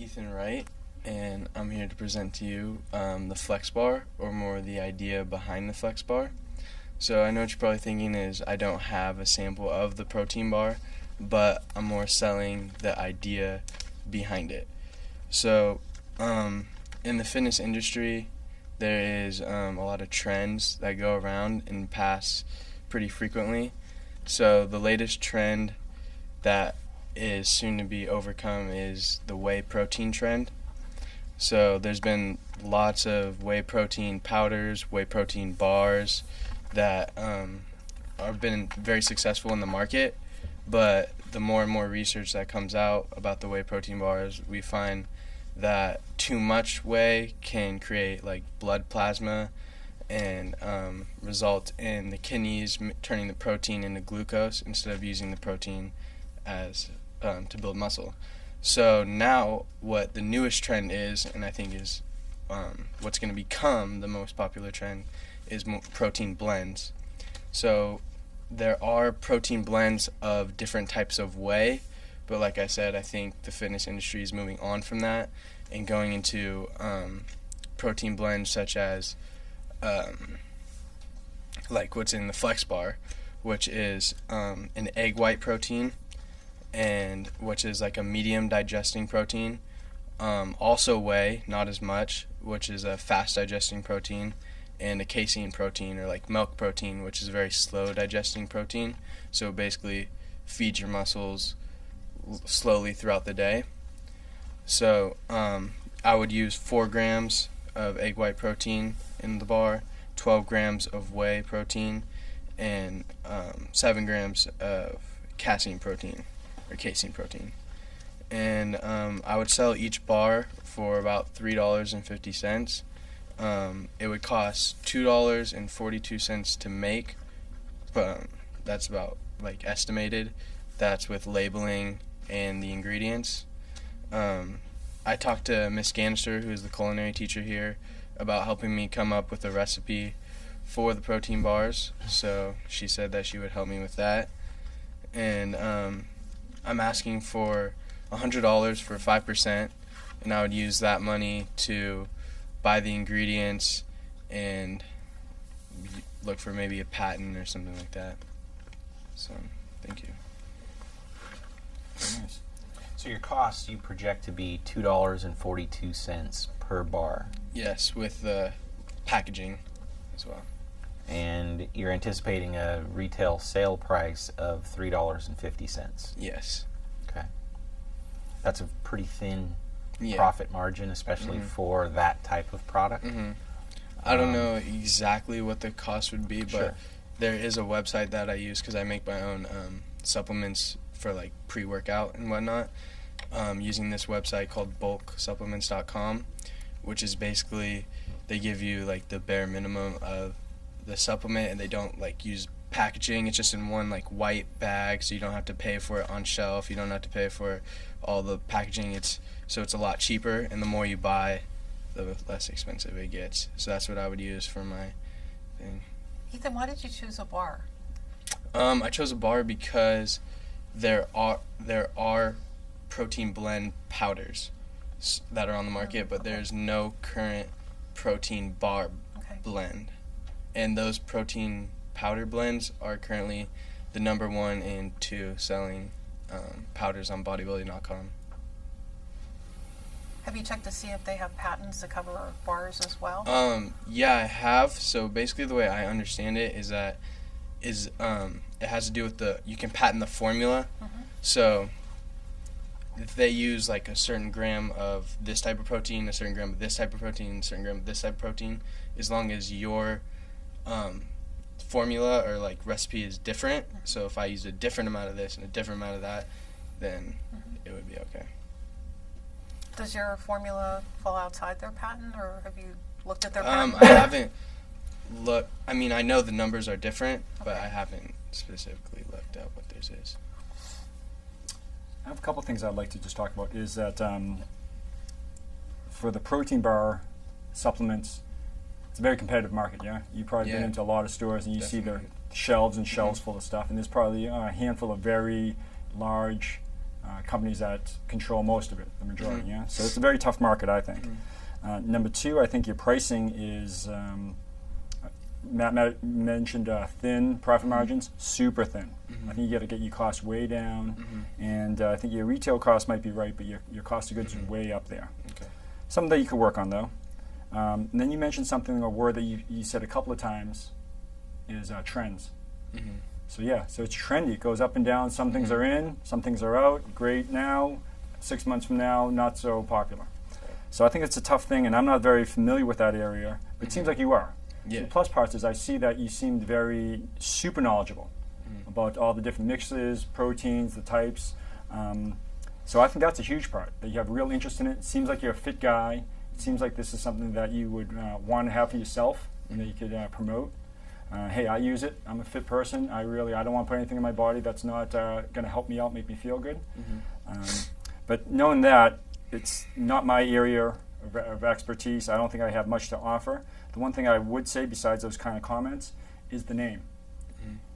Ethan Wright, and I'm here to present to you the Flex Bar, or more the idea behind the Flex Bar. So I know what you're probably thinking is I don't have a sample of the protein bar, but I'm more selling the idea behind it. So in the fitness industry, there is a lot of trends that go around and pass pretty frequently. So the latest trend that is soon to be overcome is the whey protein trend. So there's been lots of whey protein powders, whey protein bars that have been very successful in the market, but the more and more research that comes out about the whey protein bars, we find that too much whey can create like blood plasma and result in the kidneys turning the protein into glucose instead of using the protein as to build muscle. So now what the newest trend is, and I think is what's going to become the most popular trend, is protein blends. So there are protein blends of different types of whey, but like I said, I think the fitness industry is moving on from that and going into protein blends such as like what's in the Flex Bar, which is an egg white protein, and which is like a medium digesting protein. Also whey, not as much, which is a fast digesting protein, and a casein protein, or like milk protein, which is a very slow digesting protein. So it basically feeds your muscles slowly throughout the day. So I would use 4 grams of egg white protein in the bar, 12 grams of whey protein, and 7 grams of casein protein. And I would sell each bar for about $3.50. It would cost $2.42 to make, but that's about like estimated. That's with labeling and the ingredients. I talked to Miss Gannister, who is the culinary teacher here, about helping me come up with a recipe for the protein bars. So she said that she would help me with that. And I'm asking for $100 for 5%, and I would use that money to buy the ingredients and look for maybe a patent or something like that. So, thank you. Very nice. So your costs you project to be $2.42 per bar. Yes, with the packaging as well. And you're anticipating a retail sale price of $3.50. Yes. Okay. That's a pretty thin Yeah. profit margin, especially for that type of product. I don't know exactly what the cost would be, but Sure. there is a website that I use because I make my own supplements for like pre-workout and whatnot, using this website called bulksupplements.com, which is basically they give you like the bare minimum of the supplement, and they don't like use packaging. It's just in one like white bag, so you don't have to pay for it on shelf. You don't have to pay for all the packaging. It's a lot cheaper, and the more you buy, the less expensive it gets. So that's what I would use for my thing. Ethan, why did you choose a bar? I chose a bar because there are protein blend powders that are on the market, but there's no current protein bar blend. And those protein powder blends are currently the number 1 and 2 selling powders on bodybuilding.com. Have you checked to see if they have patents to cover bars as well? Yeah, I have. So basically the way I understand it is that it has to do with you can patent the formula. So if they use like a certain gram of this type of protein, a certain gram of this type of protein, a certain gram of this type of protein, as long as your formula or like recipe is different, so if I use a different amount of this and a different amount of that, then it would be okay. Does your formula fall outside their patent, or have you looked at their patent? I haven't looked. I mean, I know the numbers are different, but I haven't specifically looked at what theirs is. I have a couple of things I'd like to just talk about. Is that for the protein bar supplements, it's a very competitive market, yeah? You've probably been into a lot of stores and you see the shelves and shelves full of stuff, and there's probably a handful of very large companies that control most of it, the majority. Yeah, so it's a very tough market, I think. Number two, I think your pricing is. Matt mentioned thin profit margins, super thin. I think you got to get your costs way down, and I think your retail cost might be right, but your cost of goods are way up there. Okay. Something that you could work on, though. And then you mentioned something, a word that you said a couple of times, is trends. So yeah, so it's trendy. It goes up and down. Some things are in, some things are out. Great now, 6 months from now, not so popular. So I think it's a tough thing, and I'm not very familiar with that area, but it seems like you are. Yeah. So the plus parts is I see that you seemed very super knowledgeable about all the different mixes, proteins, the types. So I think that's a huge part, that you have real interest in it. It seems like you're a fit guy. It seems like this is something that you would want to have for yourself and that you could promote. Hey, I use it. I'm a fit person. I don't want to put anything in my body that's not going to help me out, make me feel good. But knowing that, it's not my area of expertise. I don't think I have much to offer. The one thing I would say, besides those kind of comments, is the name.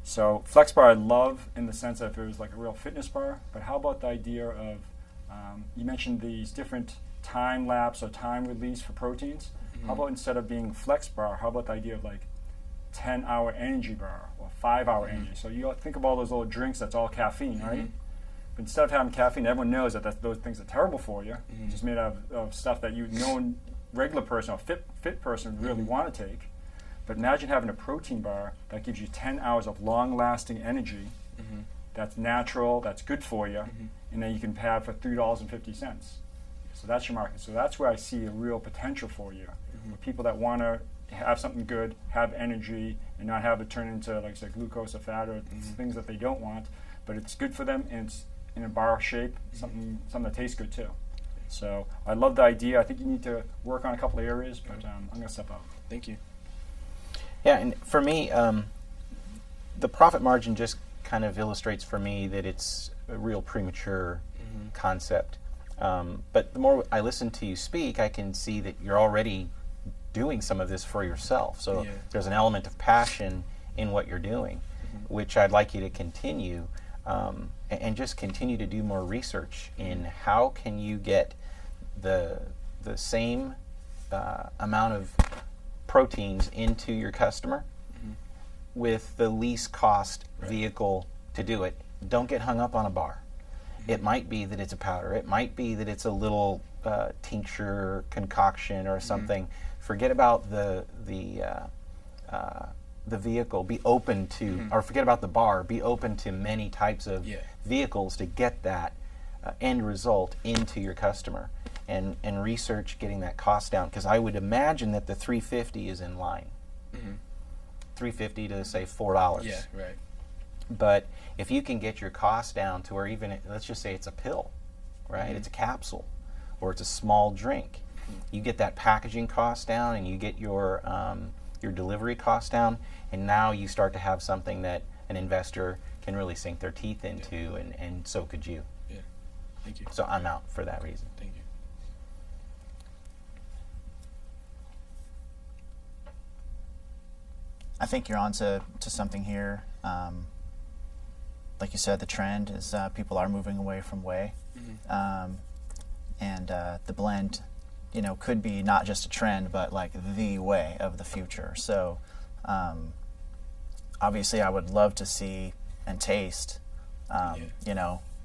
So Flex Bar I love in the sense that if it was like a real fitness bar, but how about the idea of, you mentioned these different time lapse or time release for proteins. How about instead of being Flex Bar, how about the idea of like 10-hour energy bar or 5-hour energy? So you think of all those little drinks that's all caffeine, right? But instead of having caffeine, everyone knows that those things are terrible for you. It's just made out of stuff that no regular person or fit person would really want to take. But imagine having a protein bar that gives you 10 hours of long-lasting energy that's natural, that's good for you, and then you can have for $3.50. So that's your market. So that's where I see a real potential for you. For people that want to have something good, have energy, and not have it turn into, like I said, glucose or fat or things that they don't want. But it's good for them, and it's in a bar shape, something that tastes good too. So I love the idea. I think you need to work on a couple of areas, but I'm going to step out. Thank you. Yeah, and for me, the profit margin just kind of illustrates for me that it's a real premature concept. But the more I listen to you speak, I can see that you're already doing some of this for yourself. So there's an element of passion in what you're doing, which I'd like you to continue, and just continue to do more research in how can you get the same amount of proteins into your customer with the least cost vehicle to do it. Don't get hung up on a bar. It might be that it's a powder. It might be that it's a little tincture concoction or something. Forget about the vehicle. Be open to, or forget about the bar. Be open to many types of vehicles to get that end result into your customer, and research getting that cost down. Because I would imagine that the $3.50 is in line. $3.50 to say $4. Yeah, right. But if you can get your cost down to where even, let's just say it's a pill, right? It's a capsule, or it's a small drink. You get that packaging cost down, and you get your delivery cost down, and now you start to have something that an investor can really sink their teeth into, and so could you. Yeah, thank you. So I'm out for that reason. Thank you. I think you're on to something here. Like you said, the trend is people are moving away from whey. And the blend, could be not just a trend, but like the way of the future. So obviously I would love to see and taste,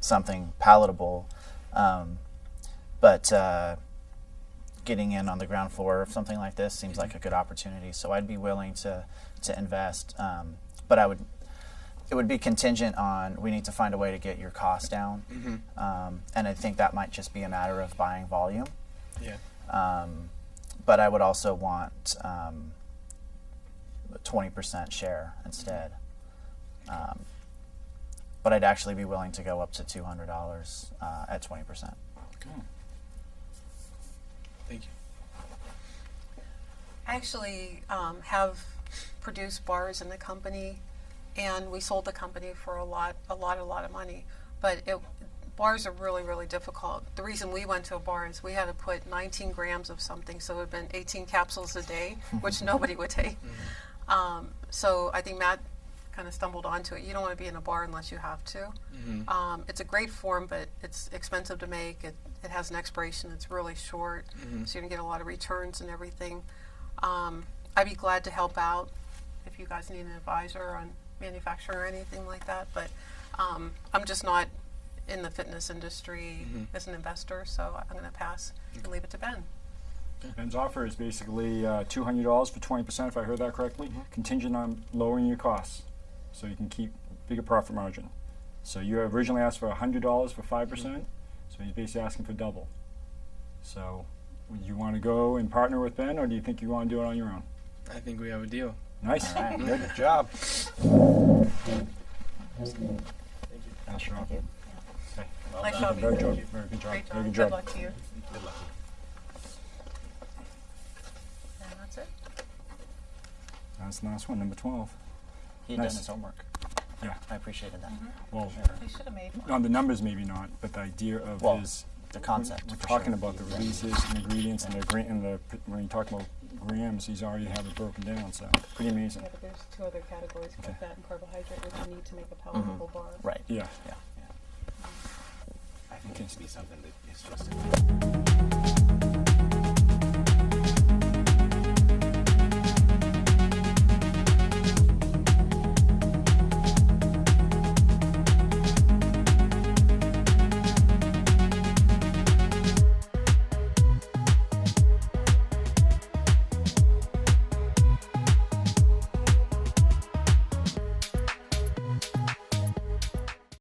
something palatable. But getting in on the ground floor of something like this seems like a good opportunity. So I'd be willing to invest. But it would be contingent on, we need to find a way to get your costs down. And I think that might just be a matter of buying volume. But I would also want 20% share instead. But I'd actually be willing to go up to $200 at 20%. Cool. Thank you. I actually have produced bars in the company, and we sold the company for a lot of money. But bars are really, really difficult. The reason we went to a bar is we had to put 19 grams of something, so it would have been 18 capsules a day, which nobody would take. So I think Matt kind of stumbled onto it. You don't want to be in a bar unless you have to. Mm-hmm. It's a great form, but it's expensive to make. It has an expiration. It's really short, Mm-hmm. so you're going to get a lot of returns and everything. I'd be glad to help out if you guys need an advisor on manufacturing or anything like that, but I'm just not in the fitness industry as an investor, so I'm going to pass and leave it to Ben. Ben's offer is basically $200 for 20%, if I heard that correctly, contingent on lowering your costs, so you can keep bigger profit margin. So you originally asked for $100 for 5%, so he's basically asking for double. So would you want to go and partner with Ben, or do you think you want to do it on your own? I think we have a deal. Nice. All right. Good job. Nice job. Thank you. Okay. Nice job. Very good job. Very good job. Great job. Very good Good job. luck to you. And that's it. That's the last one, number 12. He had Nice. done his homework. Yeah. I appreciated that. Well, We should have made one. on the numbers maybe not, but the idea of Well, his the concept. We're for talking sure. about the releases and the ingredients and when you talk about grams, he's already have it broken down. So pretty amazing. Yeah, but there's two other categories, Okay. fat and carbohydrate, which you need to make a palatable bar. Right. Yeah. Yeah. I think it needs to be something that is just